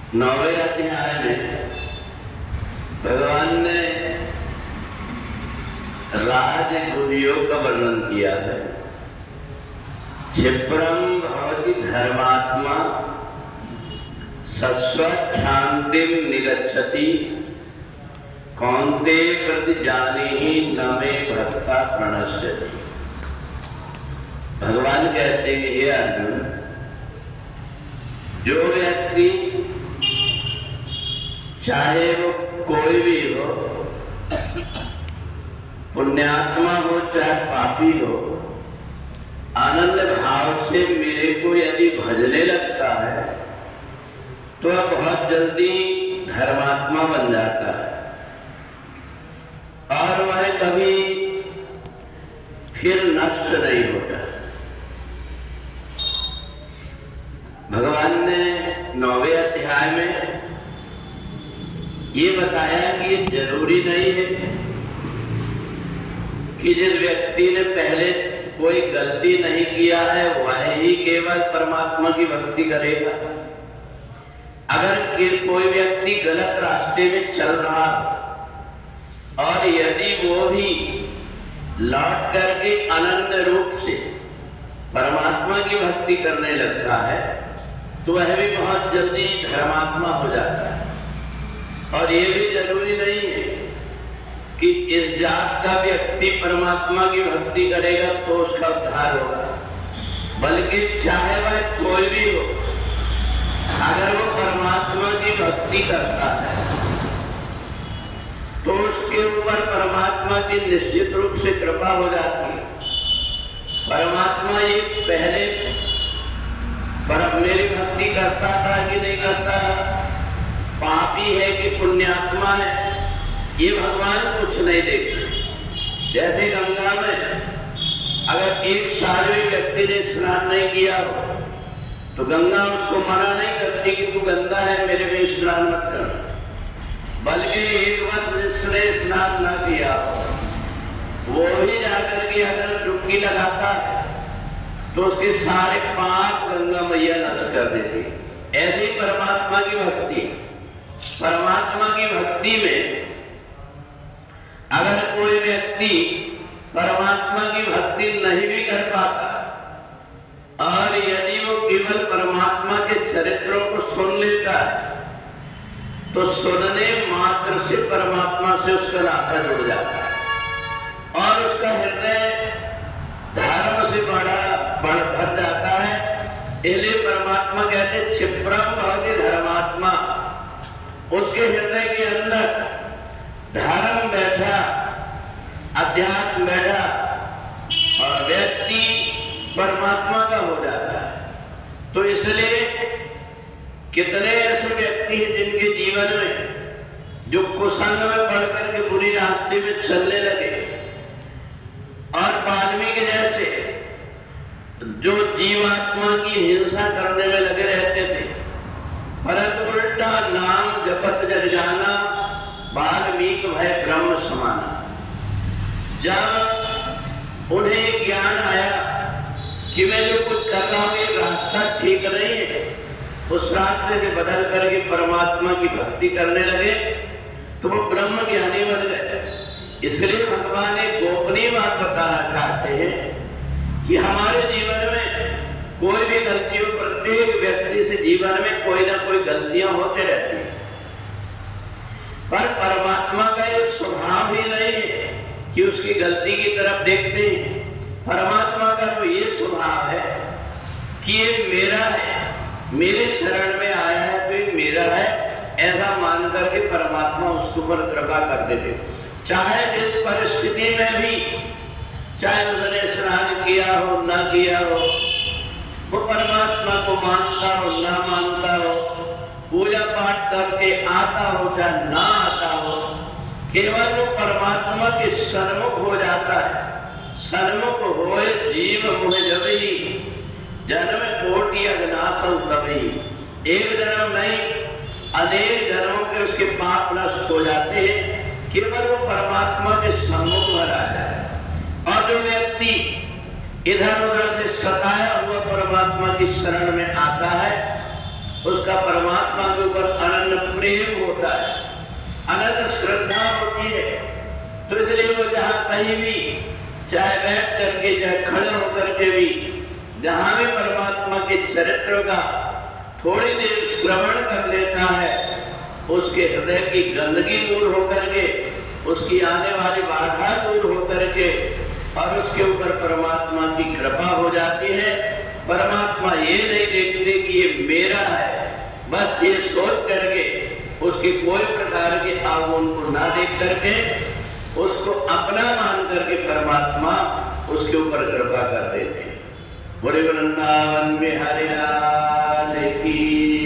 9वें अध्याय में भगवान ने राजगुरु योग का वर्णन किया है। क्षिप्रम भवति धर्मात्मा सस्वत् शांतिम निगच्छति कौन्ते प्रति जानीहि न मे भक्ता प्रणश्यति। भगवान कहते हैं हे अर्जुन, जो व्यक्ति चाहे वो कोई भी हो, पुण्यात्मा हो चाहे पापी हो, आनंद भाव से मेरे को यदि भजने लगता है तो वह बहुत जल्दी धर्मात्मा बन जाता है और वह कभी फिर नष्ट नहीं होता। भगवान ने 9वें अध्याय में ये बताया कि ये जरूरी नहीं है कि जिस व्यक्ति ने पहले कोई गलती नहीं किया है वह ही केवल परमात्मा की भक्ति करेगा। अगर कोई व्यक्ति गलत रास्ते में चल रहा और यदि वो भी लौट करके अनन्य रूप से परमात्मा की भक्ति करने लगता है तो वह भी बहुत जल्दी धर्मात्मा हो जाता है। और ये भी जरूरी नहीं है कि इस जात का व्यक्ति परमात्मा की भक्ति करेगा तो उसका उद्धार होगा, बल्कि चाहे वह कोई भी हो, अगर वो परमात्मा की भक्ति करता है तो उसके ऊपर परमात्मा की निश्चित रूप से कृपा हो जाती है। परमात्मा ये पहले मेरी भक्ति करता था कि नहीं करता था, पापी है कि पुण्यात्मा है, ये भगवान कुछ नहीं देखते। जैसे गंगा में अगर एक साल भी व्यक्ति ने स्नान नहीं किया हो तो गंगा उसको मना नहीं करती कि तू गंदा है, मेरे में स्नान मत कर, बल्कि एक बार जिसने स्नान न किया वो ही जाकर के अगर डुबकी लगाता है तो उसके सारे पाप गंगा मैया नष्ट कर देती। ऐसे ही परमात्मा की भक्ति, परमात्मा की भक्ति में अगर कोई व्यक्ति परमात्मा की भक्ति नहीं भी कर पाता और यदि वो केवल परमात्मा के चरित्रों को सुन लेता है तो सुनने मात्र से परमात्मा से उसका नाता जुड़ जाता है और उसका हृदय धर्म से भर जाता है। इसलिए परमात्मा कहते क्षिप्रम भवति धर्मात्मा, उसके हृदय के अंदर धर्म बैठा, अध्यात्म बैठा और व्यक्ति परमात्मा का हो जाता है। तो इसलिए कितने ऐसे व्यक्ति हैं जिनके जीवन में जो कुसंग में पड़ करके बुरी रास्ते में चलने लगे और वाल्मीकि जैसे जो जीवात्मा की हिंसा करने में लगे रहते थे, परंतु उल्टा नाम जपत जग जाना वाल्मीकि भय ब्रह्म समाना। जब उन्हें ज्ञान आया कि मैं जो कुछ कर रहा हूं ये रास्ता ठीक नहीं है, उस रास्ते से बदल करके परमात्मा की भक्ति करने लगे तो वो ब्रह्म ज्ञानी बन गए। इसलिए भगवान एक गोपनीय बात बताना चाहते हैं कि हमारे जीवन में कोई भी गलती हो, प्रत्येक व्यक्ति से जीवन में कोई ना कोई गलतियां होते रहती हैं, पर परमात्मा का ये स्वभाव ही नहीं है कि उसकी गलती की तरफ देखते हैं। परमात्मा का तो ये स्वभाव है कि ये मेरा है, मेरे शरण में आया है तो ये मेरा है, ऐसा मान करके परमात्मा उसके ऊपर कृपा कर देते। चाहे जिस परिस्थिति में भी, चाहे उसने स्नान किया हो न किया हो, वो परमात्मा को मानता हो न मानता हो, पूजा पाठ करके आता हो चाहे ना आता हो, केवल वो परमात्मा के सन्मुख हो जाता है। सन्मुख होए जीव मोह जबही, जन्म कोटि अगनासौ तबही। एक जन्म नहीं, अनेक जन्मों के उसके पाप नष्ट हो जाते हैं, केवल वो परमात्मा के सन्मुख में आ जाए। और जो व्यक्ति इधर उधर से सताया हुआ परमात्मा की शरण में आता है उसका परमात्मा के ऊपर अनन्य प्रेम होता है, अनंत श्रद्धा होती है। तो इसलिए वो जहाँ कहीं भी, चाहे बैठ करके चाहे खड़े होकर के भी, जहाँ भी परमात्मा के चरित्र का थोड़ी देर श्रवण कर लेता है, उसके हृदय की गंदगी दूर होकर के, उसकी आने वाली बाधा दूर होकर के, और उसके ऊपर परमात्मा की कृपा हो जाती है। परमात्मा ये नहीं देखते कि ये मेरा है, बस ये सोच करके उसकी कोई प्रकार के आगुन को ना देख करके उसको अपना मान करके परमात्मा उसके ऊपर कृपा कर देते हैं। बोले वृंदावन बिहारी लाल की